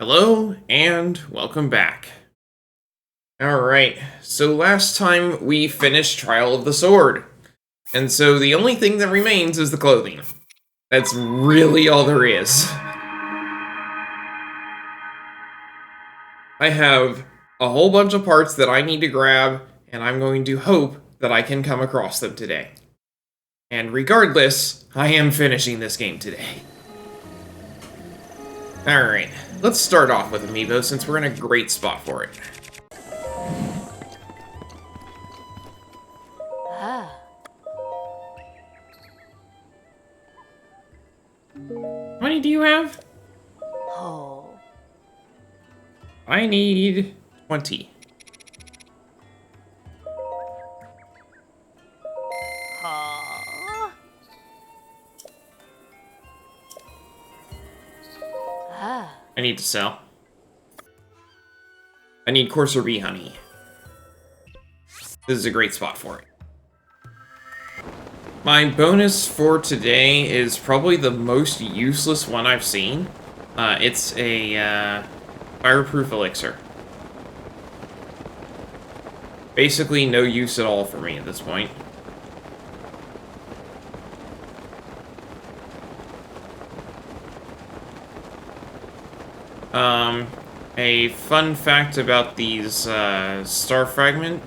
Hello, and welcome back. Alright, so last time we finished Trial of the Sword. And so the only thing that remains is the clothing. That's really all there is. I have a whole bunch of parts that I need to grab, and I'm going to hope that I can come across them today. And regardless, I am finishing this game today. Alright, let's start off with Amiibo since we're in a great spot for it. How many do you have? Oh. I need 20. Oh. Ah. I need to sell. I need Courser Bee Honey. This is a great spot for it. My bonus for today is probably the most useless one I've seen. It's a fireproof elixir. Basically no use at all for me at this point. A fun fact about these star fragment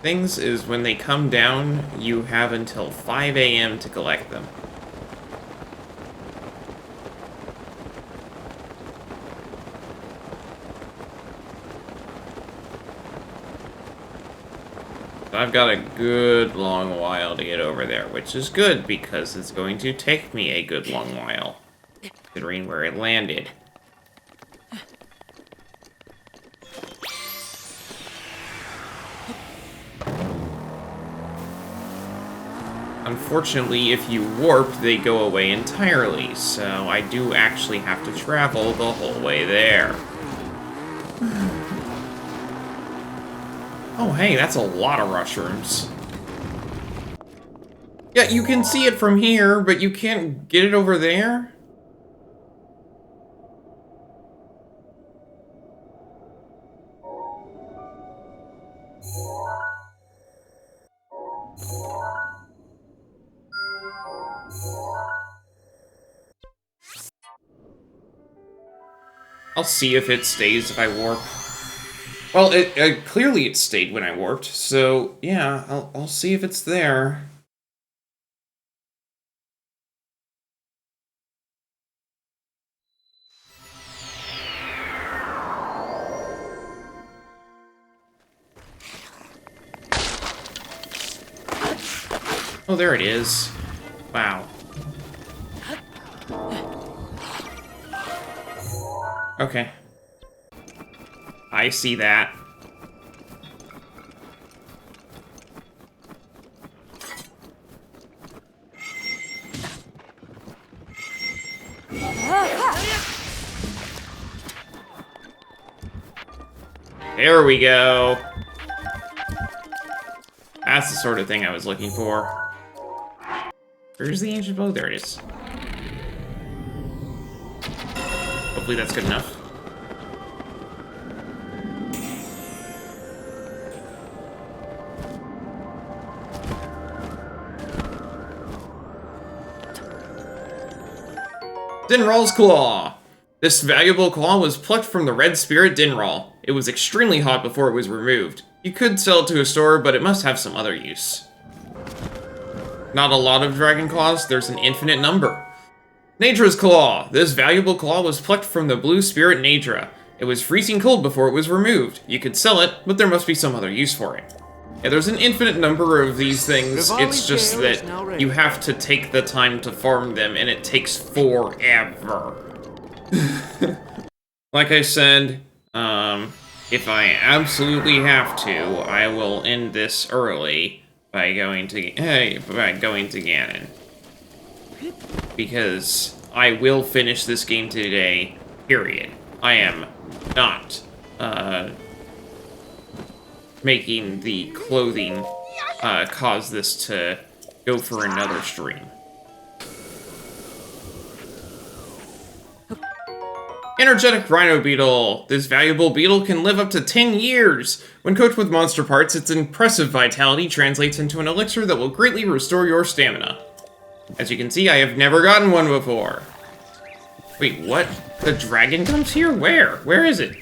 things is when they come down, you have until 5 a.m. to collect them. I've got a good long while to get over there, which is good because it's going to take me a good long while, considering where it landed. Unfortunately, if you warp, they go away entirely, so I do actually have to travel the whole way there. Oh, hey, that's a lot of mushrooms. Yeah, you can see it from here, but you can't get it over there? I'll see if it stays if I warp. Well, clearly it stayed when I warped, so yeah, I'll see if it's there. Oh, there it is. Wow. Okay. I see that. There we go. That's the sort of thing I was looking for. Where's the ancient bow? There it is. Hopefully that's good enough. Dinral's Claw! This valuable claw was plucked from the red spirit Dinral. It was extremely hot before it was removed. You could sell it to a store, but it must have some other use. Not a lot of dragon claws, there's an infinite number. Nadra's Claw! This valuable claw was plucked from the blue spirit Nadra. It was freezing cold before it was removed. You could sell it, but there must be some other use for it. Yeah, there's an infinite number of these things, it's just that you have to take the time to farm them, and it takes forever. Like I said, if I absolutely have to, I will end this early by going to Ganon. Because I will finish this game today, period. I am not, making the clothing, cause this to go for another stream. Energetic Rhino Beetle. This valuable beetle can live up to 10 years. When cooked with monster parts, its impressive vitality translates into an elixir that will greatly restore your stamina. As you can see, I have never gotten one before. Wait, what? The dragon comes here? Where? Where is it?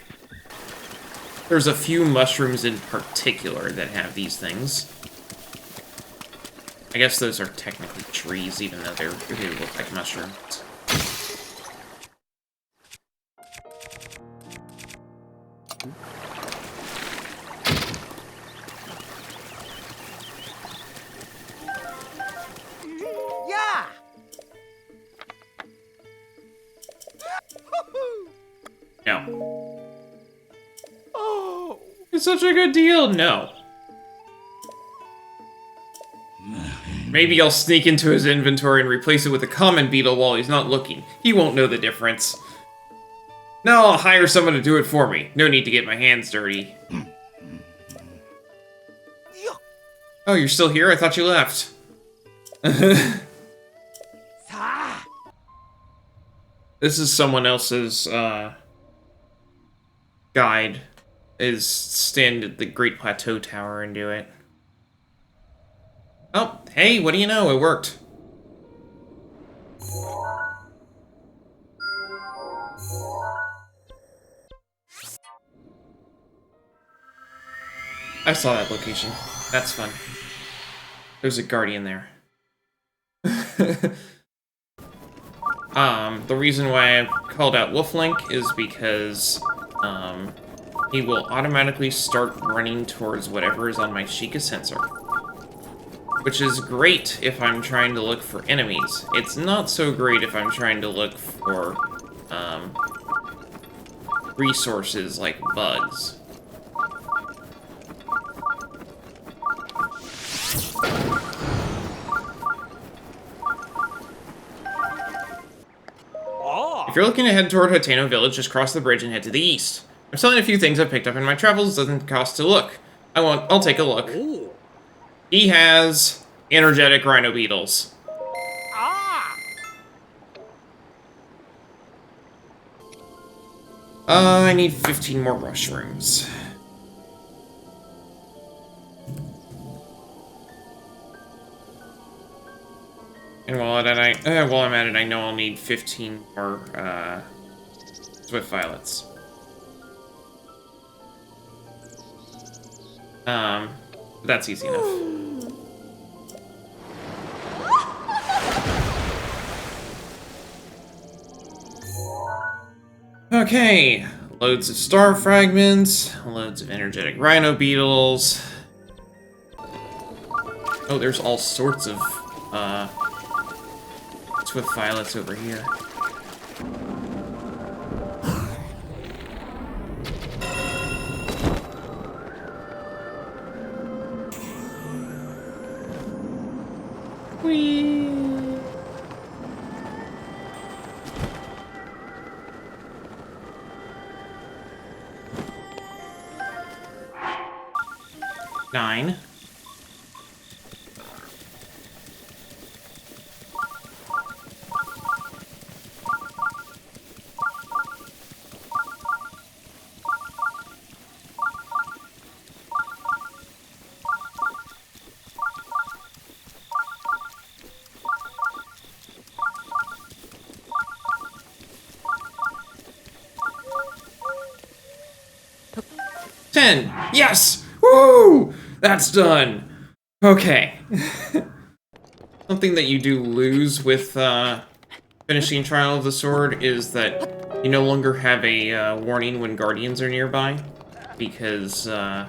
There's a few mushrooms in particular that have these things. I guess those are technically trees, even though they look like mushrooms. Yeah! No. Oh! It's such a good deal. No. Maybe I'll sneak into his inventory and replace it with a common beetle while he's not looking. He won't know the difference. No, I'll hire someone to do it for me. No need to get my hands dirty. Oh, you're still here? I thought you left. This is someone else's, guide. Is stand at the Great Plateau Tower and do it. Oh, hey, what do you know? It worked. I saw that location. That's fun. There's a guardian there. The reason why I called out Wolflink is because, he will automatically start running towards whatever is on my Sheikah sensor. Which is great if I'm trying to look for enemies. It's not so great if I'm trying to look for, resources like bugs. If you're looking to head toward Hateno Village, just cross the bridge and head to the east. I'm selling a few things I've picked up in my travels. Doesn't cost to look. I'll take a look. Ooh. He has energetic rhino beetles. Ah! I need 15 more mushrooms. And while I'm at it, I know I'll need 15 more swift violets. That's easy enough. Okay, loads of star fragments, loads of energetic rhino beetles. Oh, there's all sorts of swift violets over here. Whee! Nine. Yes! Woo! That's done. Okay. Something that you do lose with finishing Trial of the Sword is that you no longer have a warning when guardians are nearby, because the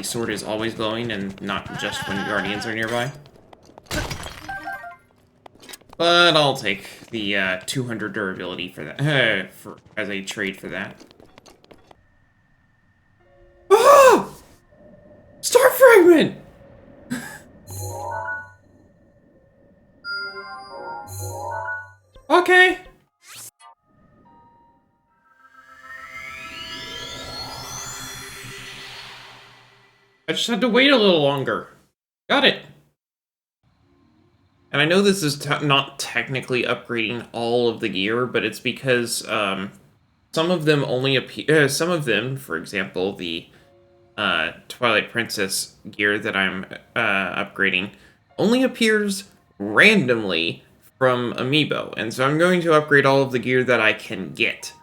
sword is always glowing and not just when guardians are nearby. But I'll take the 200 durability for that, as a trade for that. Oh! Star fragment! Okay. I just had to wait a little longer. Got it. And I know this is not technically upgrading all of the gear, but it's because Some of them only appear. Some of them, for example, the Twilight Princess gear that I'm upgrading, only appears randomly from Amiibo, and so I'm going to upgrade all of the gear that I can get.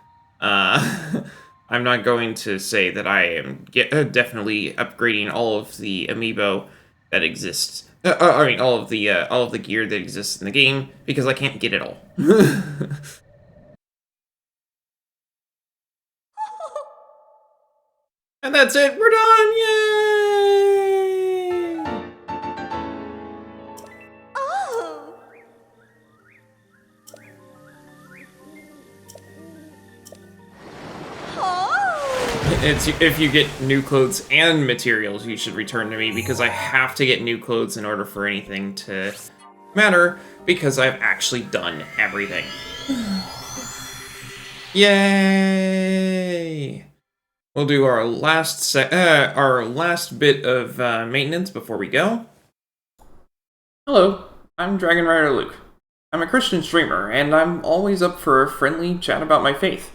I'm not going to say that I am definitely upgrading all of the Amiibo that exists. I mean, all of the gear that exists in the game, because I can't get it all. And that's it. We're done. Yay! Oh. Oh. It's if you get new clothes and materials, you should return to me because I have to get new clothes in order for anything to matter because I've actually done everything. Yay! We'll do our last bit of maintenance before we go. Hello, I'm Dragon Rider Luke. I'm a Christian streamer, and I'm always up for a friendly chat about my faith.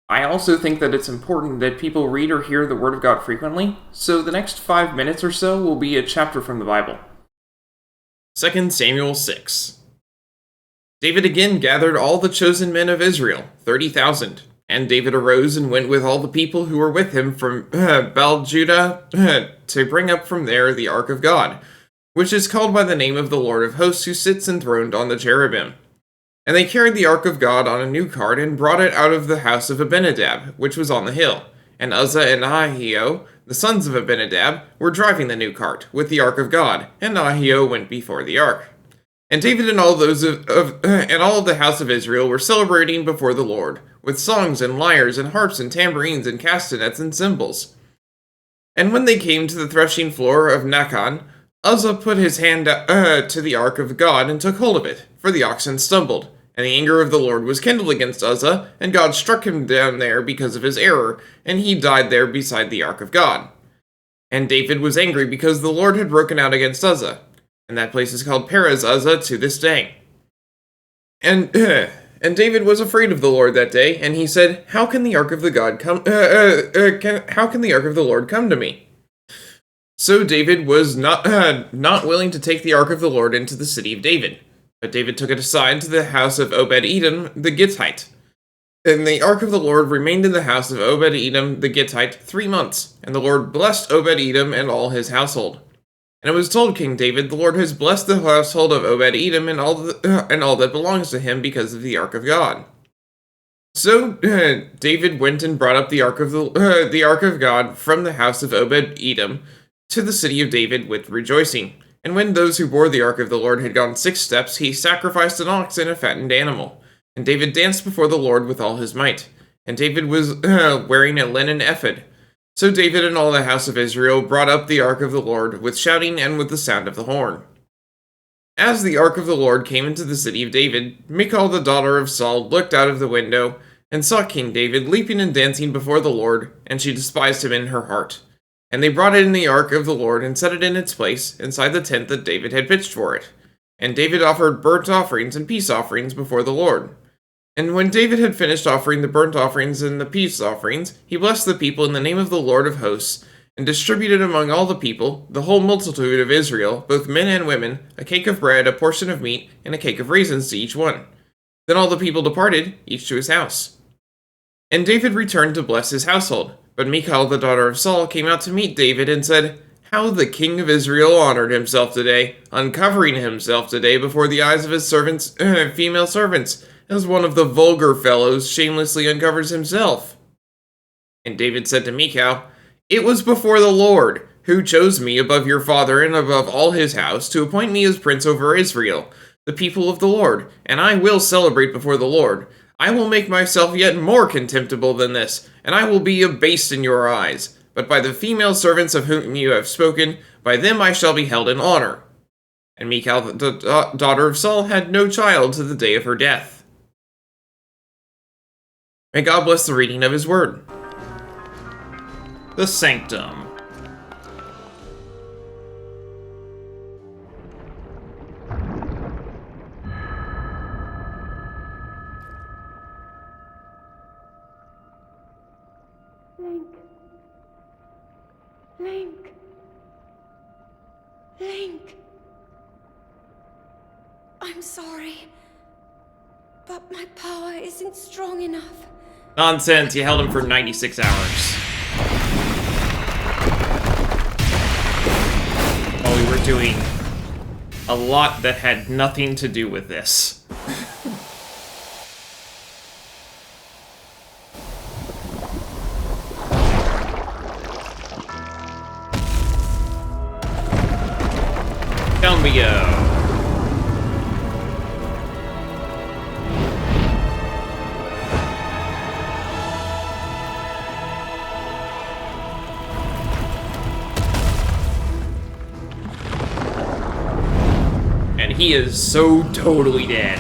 I also think that it's important that people read or hear the Word of God frequently, so the next 5 minutes or so will be a chapter from the Bible. 2 Samuel 6. David again gathered all the chosen men of Israel, 30,000, and David arose and went with all the people who were with him from Baal-Judah to bring up from there the Ark of God, which is called by the name of the Lord of hosts who sits enthroned on the cherubim. And they carried the Ark of God on a new cart and brought it out of the house of Abinadab, which was on the hill. And Uzzah and Ahio, the sons of Abinadab, were driving the new cart with the Ark of God, and Ahio went before the Ark. And David and all those of the house of Israel were celebrating before the Lord, with songs and lyres and harps and tambourines and castanets and cymbals. And when they came to the threshing floor of Nachon, Uzzah put his hand to the Ark of God and took hold of it, for the oxen stumbled. And the anger of the Lord was kindled against Uzzah, and God struck him down there because of his error, and he died there beside the Ark of God. And David was angry because the Lord had broken out against Uzzah, and that place is called Perez Uzzah to this day. And David was afraid of the Lord that day, and he said, "How can the Ark of the God come? How can the Ark of the Lord come to me?" So David was not willing to take the Ark of the Lord into the city of David. But David took it aside to the house of Obed-Edom the Gittite. And the Ark of the Lord remained in the house of Obed-Edom the Gittite 3 months, and the Lord blessed Obed-Edom and all his household. And it was told King David, "The Lord has blessed the household of Obed-Edom and all that belongs to him because of the Ark of God." So David went and brought up the Ark of God from the house of Obed-Edom to the city of David with rejoicing. And when those who bore the Ark of the Lord had gone 6 steps, he sacrificed an ox and a fattened animal. And David danced before the Lord with all his might. And David was wearing a linen ephod. So David and all the house of Israel brought up the Ark of the Lord with shouting and with the sound of the horn. As the Ark of the Lord came into the city of David, Michal the daughter of Saul looked out of the window and saw King David leaping and dancing before the Lord, and she despised him in her heart. And they brought in the Ark of the Lord and set it in its place inside the tent that David had pitched for it. And David offered burnt offerings and peace offerings before the Lord. And when David had finished offering the burnt offerings and the peace offerings, he blessed the people in the name of the Lord of hosts, and distributed among all the people, the whole multitude of Israel, both men and women, a cake of bread, a portion of meat, and a cake of raisins to each one. Then all the people departed, each to his house. And David returned to bless his household. But Michal, the daughter of Saul, came out to meet David and said, "How the king of Israel honored himself today, uncovering himself today before the eyes of his female servants, as one of the vulgar fellows shamelessly uncovers himself." And David said to Michal, "It was before the Lord, who chose me above your father and above all his house, to appoint me as prince over Israel, the people of the Lord, and I will celebrate before the Lord. I will make myself yet more contemptible than this, and I will be abased in your eyes. But by the female servants of whom you have spoken, by them I shall be held in honor." And Michal, the daughter of Saul, had no child to the day of her death. May God bless the reading of his word. The Sanctum. Link. Link. Link. I'm sorry, but my power isn't strong enough. Nonsense, you held him for 96 hours. While we were doing a lot that had nothing to do with this. Down we go. And he is so totally dead.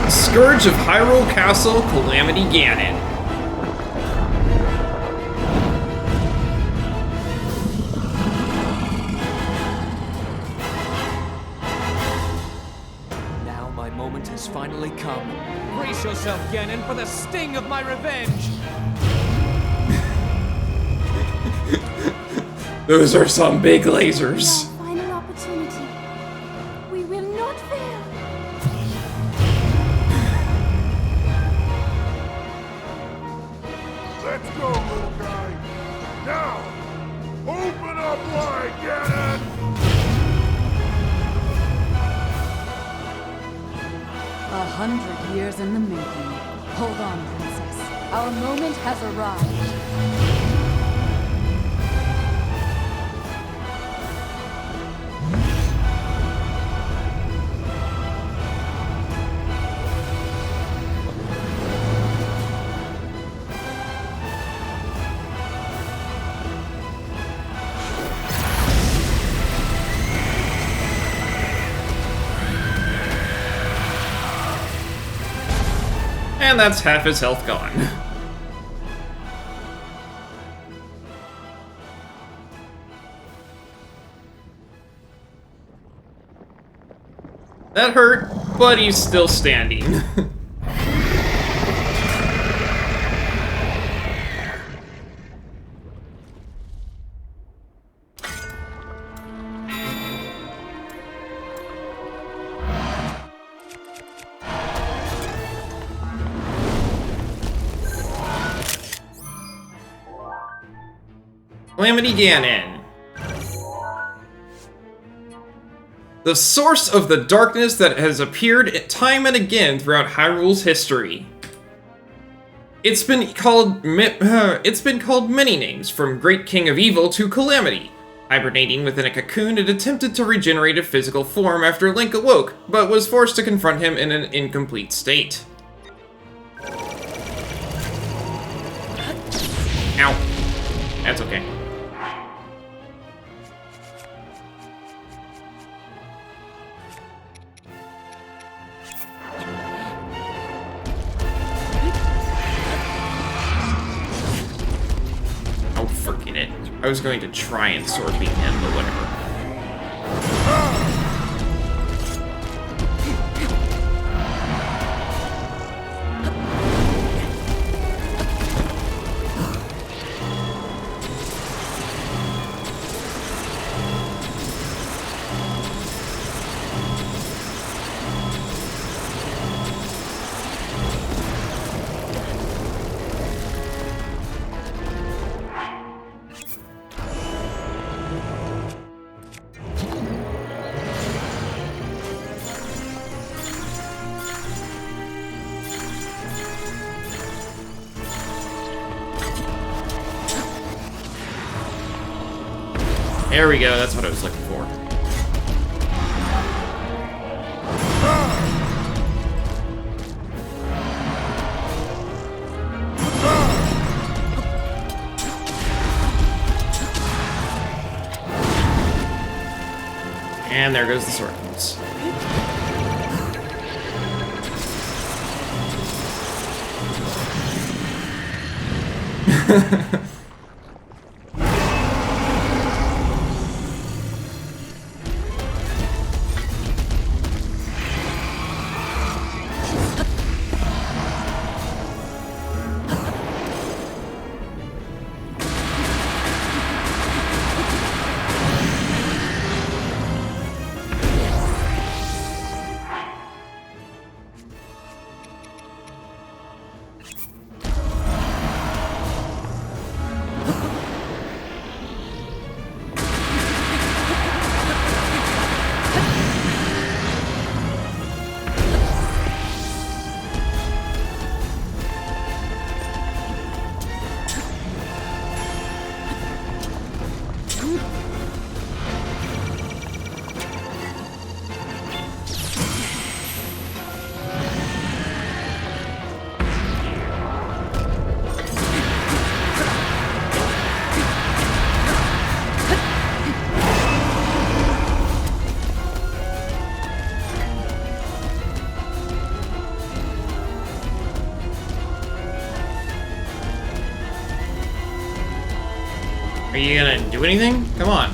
Scourge of Hyrule Castle, Calamity Ganon. Now my moment has finally come. Brace yourself, Ganon, for the sting of my revenge! Those are some big lasers. Our final opportunity. We will not fail. Let's go, little guy. Now, open up wide, Ganon! 100 years in the making. Hold on, princess. Our moment has arrived. And that's half his health gone. That hurt, but he's still standing. Calamity Ganon. The source of the darkness that has appeared time and again throughout Hyrule's history. It's been called many names, from Great King of Evil to Calamity. Hibernating within a cocoon, it attempted to regenerate a physical form after Link awoke, but was forced to confront him in an incomplete state. Ow. That's okay. Forget it. I was going to try and sword beam him, but whatever. There we go, that's what I was looking for. And there goes the sword. Are you gonna do anything? Come on.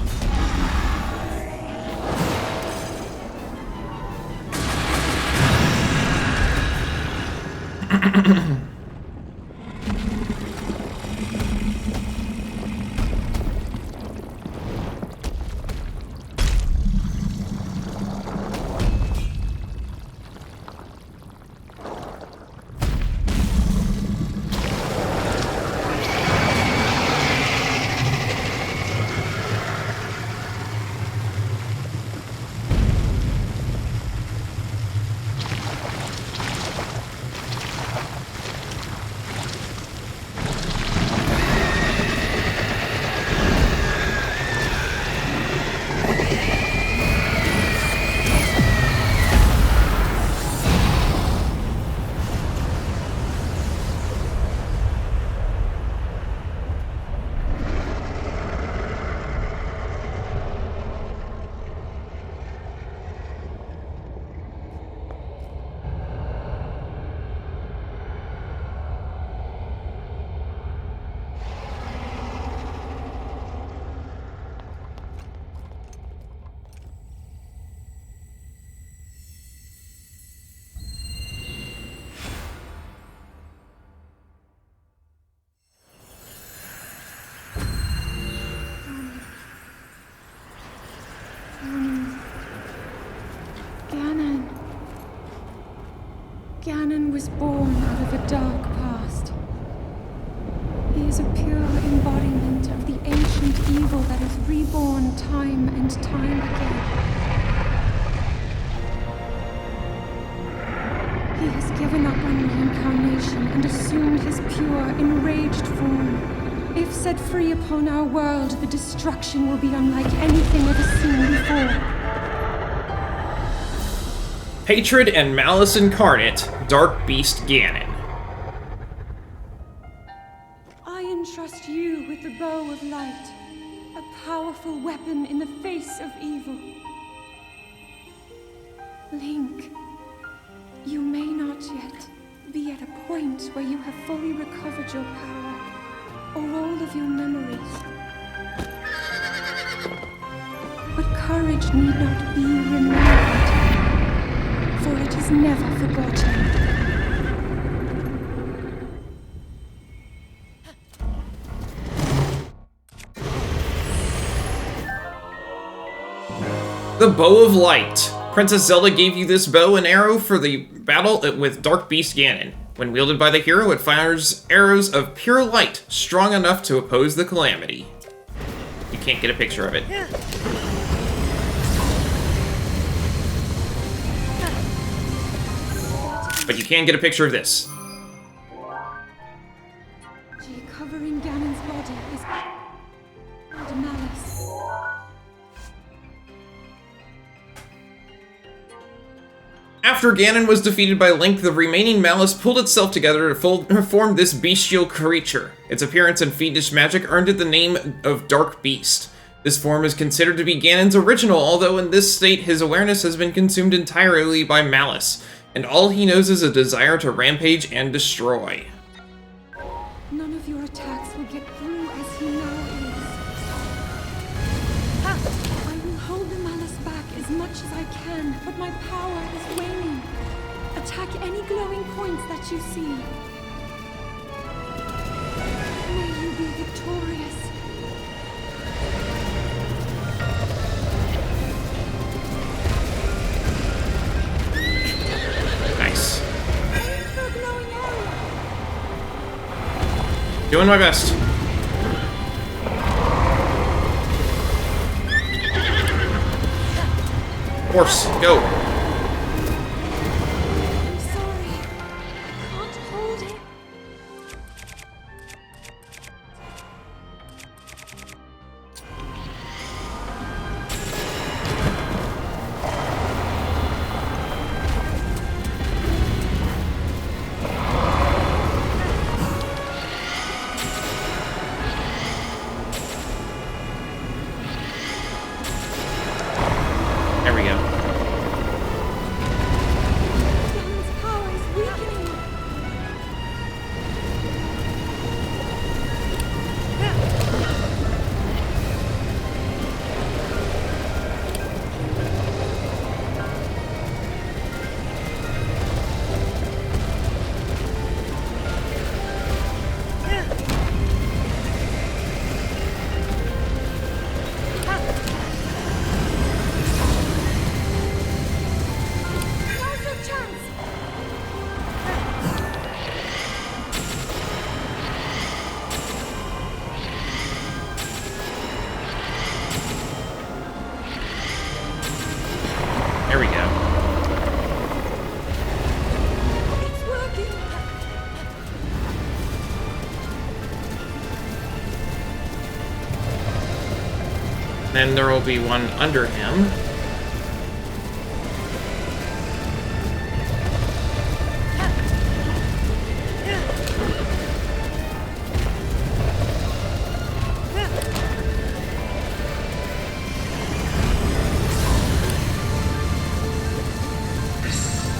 Ganon was born out of a dark past. He is a pure embodiment of the ancient evil that is reborn time and time again. He has given up on reincarnation and assumed his pure, enraged form. If set free upon our world, the destruction will be unlike anything ever seen before. Hatred and malice incarnate, Dark Beast Ganon. I entrust you with the bow of light, a powerful weapon in the face of evil. Link, you may not yet be at a point where you have fully recovered your power, or all of your memories. But courage need not be remembered, for it is never forgotten. The Bow of Light. Princess Zelda gave you this bow and arrow for the battle with Dark Beast Ganon. When wielded by the hero, it fires arrows of pure light, strong enough to oppose the calamity. You can't get a picture of it. But you can get a picture of this. Covering Ganon's body is the malice. After Ganon was defeated by Link, the remaining malice pulled itself together to form this bestial creature. Its appearance and fiendish magic earned it the name of Dark Beast. This form is considered to be Ganon's original, although in this state his awareness has been consumed entirely by malice, and all he knows is a desire to rampage and destroy. None of your attacks will much as I can, but my power is waning. Attack any glowing points that you see. May you be victorious. Nice. Aim for a glowing area. Doing my best. Horse, go. I'm sorry. Can't hold it. There we go. Ganon's power is weakening. Now's your chance. There we go. It's working. Then there will be one under him.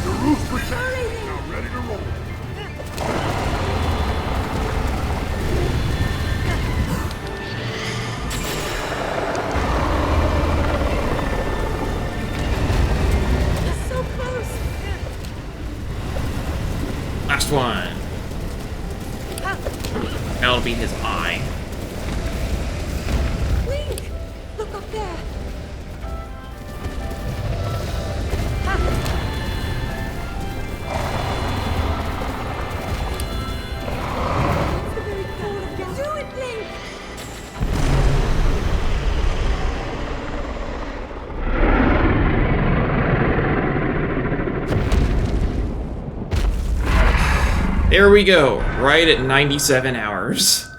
The roof protected. Now ready to roll. It's so close. Last one. That'll be his eye. Link, look up there. It's the very core of Ganon. Do it, Link. There we go. Right at 97 hours.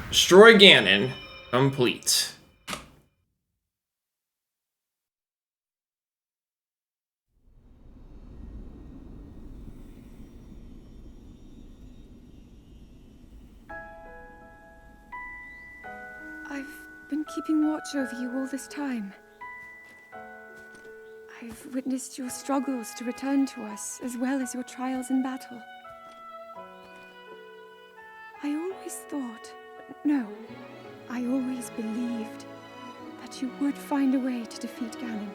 Destroy Ganon. Complete. been keeping watch over you all this time. I've witnessed your struggles to return to us, as well as your trials in battle. I always thought, no, I always believed that you would find a way to defeat Ganon.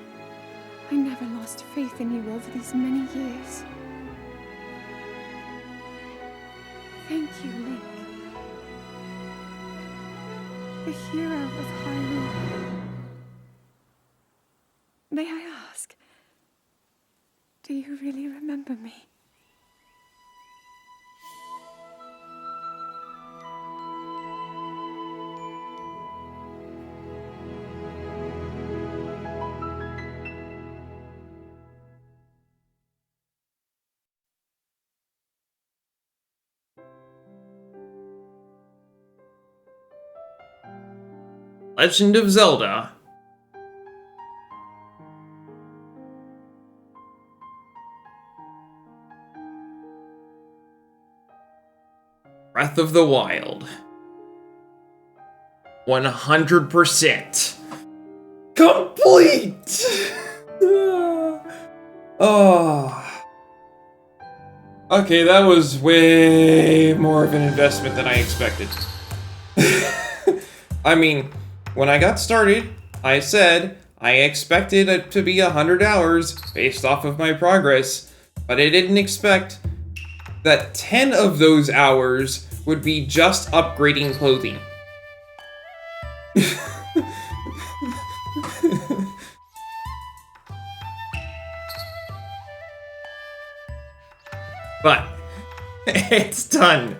I never lost faith in you over these many years. Thank you, Link. The hero of Hyrule. May I ask, do you really remember me? Legend of Zelda. Breath of the Wild. 100%. Complete! Oh. Okay, that was way more of an investment than I expected. I mean, when I got started, I said I expected it to be 100 hours based off of my progress, but I didn't expect that 10 of those hours would be just upgrading clothing. But it's done.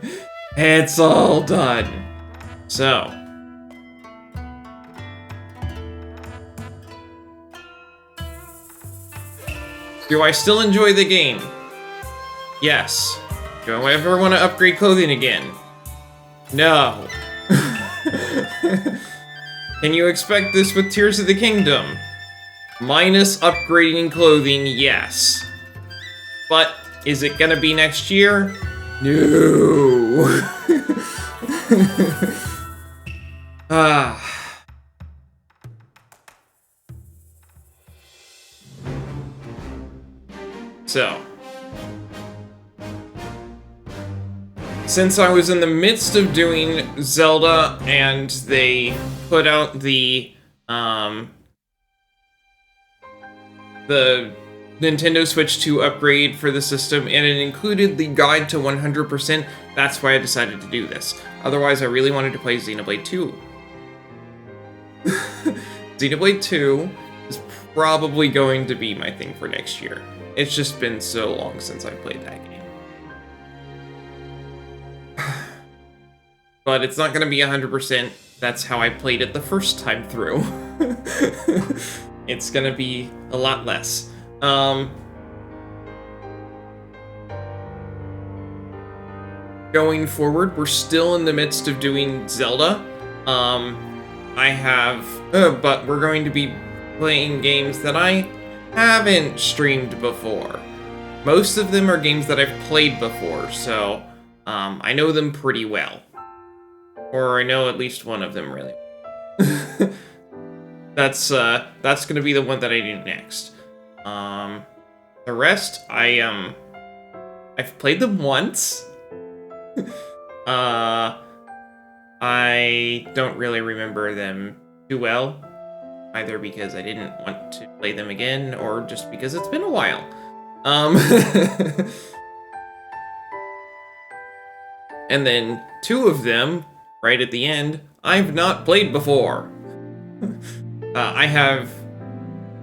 It's all done. So, do I still enjoy the game? Yes. Do I ever want to upgrade clothing again? No. Can you expect this with Tears of the Kingdom? Minus upgrading clothing, yes. But is it gonna be next year? No. So, since I was in the midst of doing Zelda and they put out the Nintendo Switch 2 upgrade for the system, and it included the guide to 100%, that's why I decided to do this. Otherwise, I really wanted to play Xenoblade 2. Xenoblade 2 is probably going to be my thing for next year. It's just been so long since I played that game. But it's not going to be 100%. That's how I played it the first time through. It's going to be a lot less. Going forward, we're still in the midst of doing Zelda. But we're going to be playing games that I haven't streamed before. Most of them are games that I've played before, so I know them pretty well. Or I know at least one of them really well. That's gonna be the one that I do next. The rest, I've played them once. I don't really remember them too well, either because I didn't want to play them again, or just because it's been a while. And then 2 of them, right at the end, I've not played before. I have,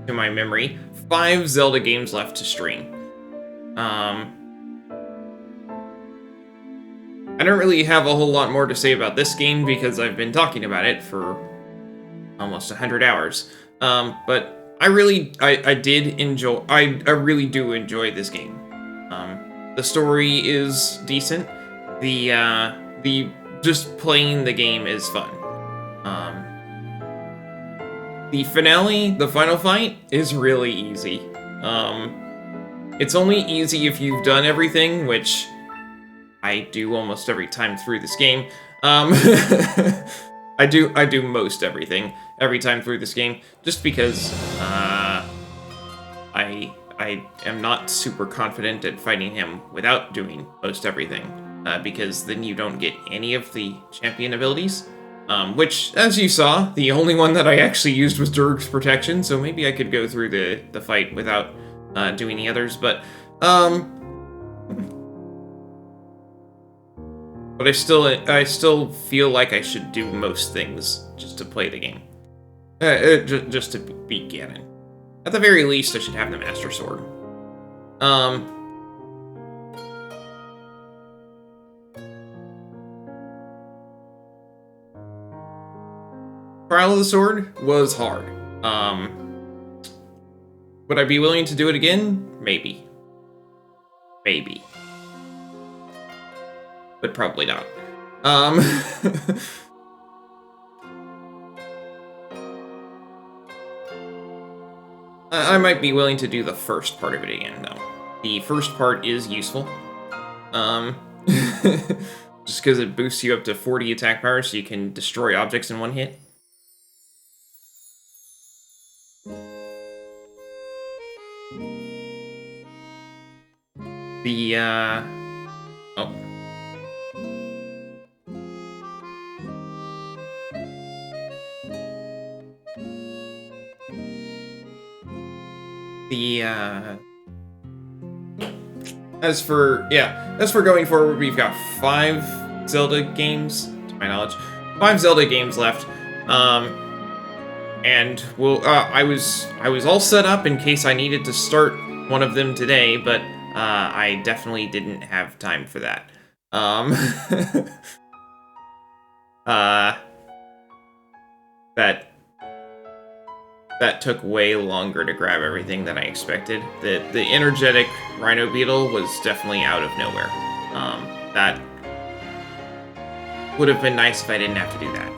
to my memory, 5 Zelda games left to stream. I don't really have a whole lot more to say about this game because I've been talking about it for almost 100 hours. But I really do enjoy this game. The story is decent. The just playing the game is fun. The finale, the final fight, is really easy. It's only easy if you've done everything, which I do almost every time through this game. I do most everything every time through this game, just because I am not super confident at fighting him without doing most everything, because then you don't get any of the champion abilities. Which, as you saw, the only one that I actually used was Durg's Protection, so maybe I could go through the fight without doing the others, but I still feel like I should do most things just to play the game. Just to beat Ganon. At the very least, I should have the Master Sword. Trial of the Sword was hard. Would I be willing to do it again? Maybe. Maybe. But probably not. I might be willing to do the first part of it again, though. The first part is useful. Just because it boosts you up to 40 attack power, so you can destroy objects in one hit. Oh. As for going forward, we've got 5 Zelda games, to my knowledge. 5 Zelda games left. And I was all set up in case I needed to start one of them today, but I definitely didn't have time for that. That took way longer to grab everything than I expected. The energetic Rhino Beetle was definitely out of nowhere. That would have been nice if I didn't have to do that.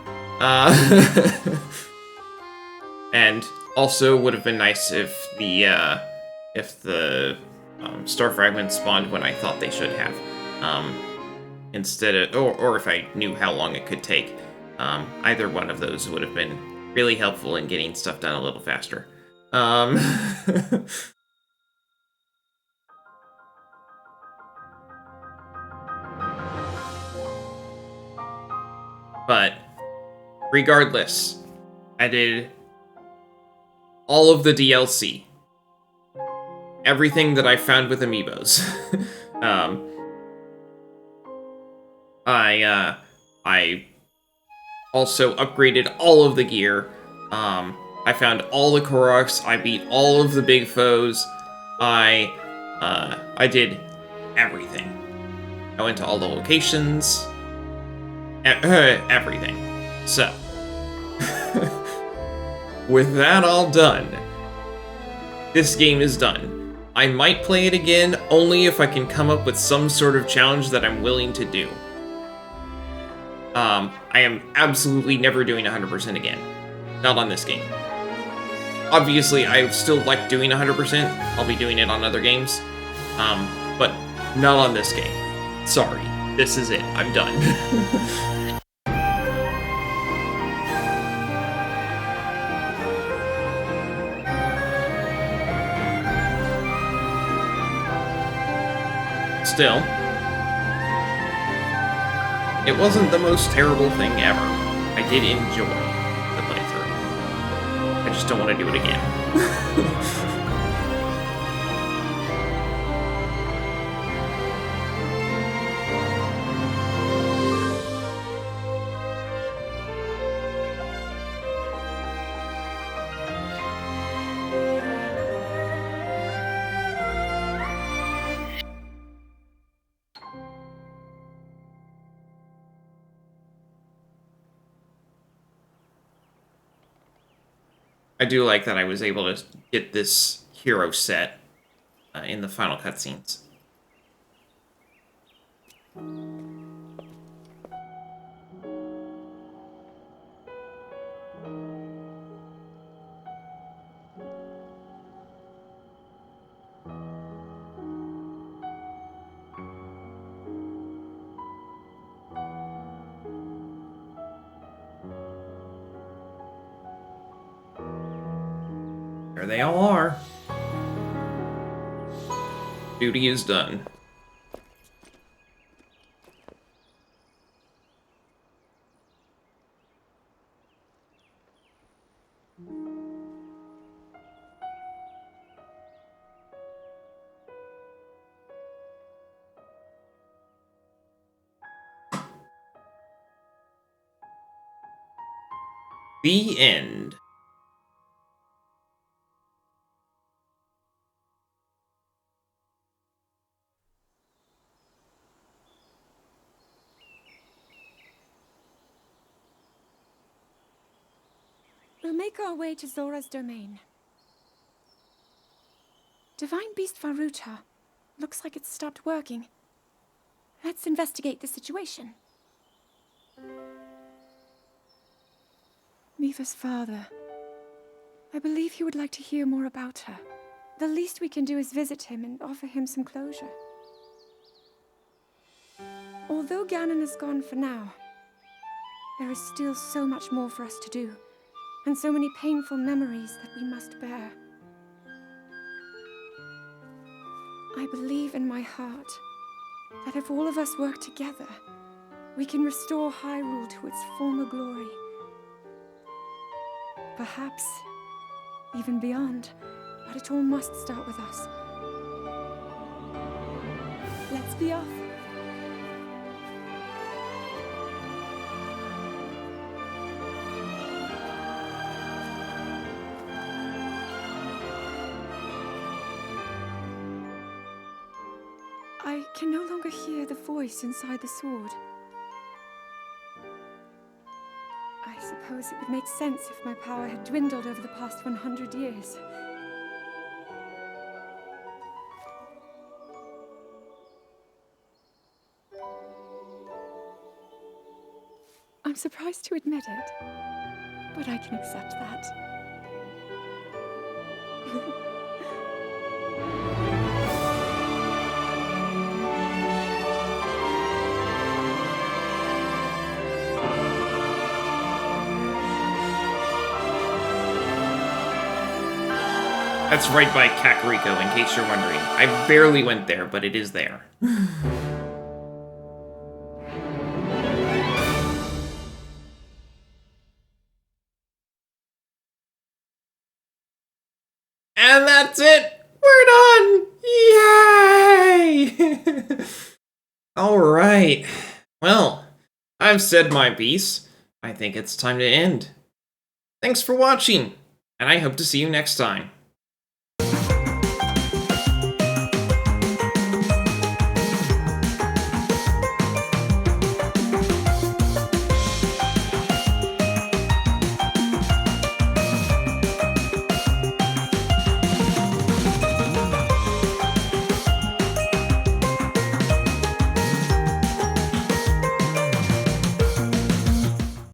And also would have been nice if the star fragments spawned when I thought they should have. Instead of, or if I knew how long it could take. Either one of those would have been really helpful in getting stuff done a little faster. But regardless, I did all of the DLC. Everything that I found with amiibos. I also upgraded all of the gear. I found all the Koroks. I beat all of the big foes. I did everything. I went to all the locations. Everything. So, with that all done, this game is done. I might play it again only if I can come up with some sort of challenge that I'm willing to do. I am absolutely never doing 100% again. Not on this game. Obviously, I still like doing 100%. I'll be doing it on other games. But not on this game. Sorry. This is it. I'm done. Still, it wasn't the most terrible thing ever. I did enjoy the playthrough. I just don't want to do it again. I do like that I was able to get this hero set in the final cutscenes. There they all are. Duty is done. The end. We'll make our way to Zora's domain. Divine Beast Varuta. Looks like it's stopped working. Let's investigate the situation. Miva's father. I believe he would like to hear more about her. The least we can do is visit him and offer him some closure. Although Ganon is gone for now, there is still so much more for us to do, and so many painful memories that we must bear. I believe in my heart that if all of us work together, we can restore Hyrule to its former glory. Perhaps even beyond, but it all must start with us. Let's be off. I can no longer hear the voice inside the sword. I suppose it would make sense if my power had dwindled over the past 100 years. I'm surprised to admit it, but I can accept that. That's right by Kakariko, in case you're wondering. I barely went there, but it is there. And that's it! We're done! Yay! Alright. Well, I've said my piece. I think it's time to end. Thanks for watching, and I hope to see you next time.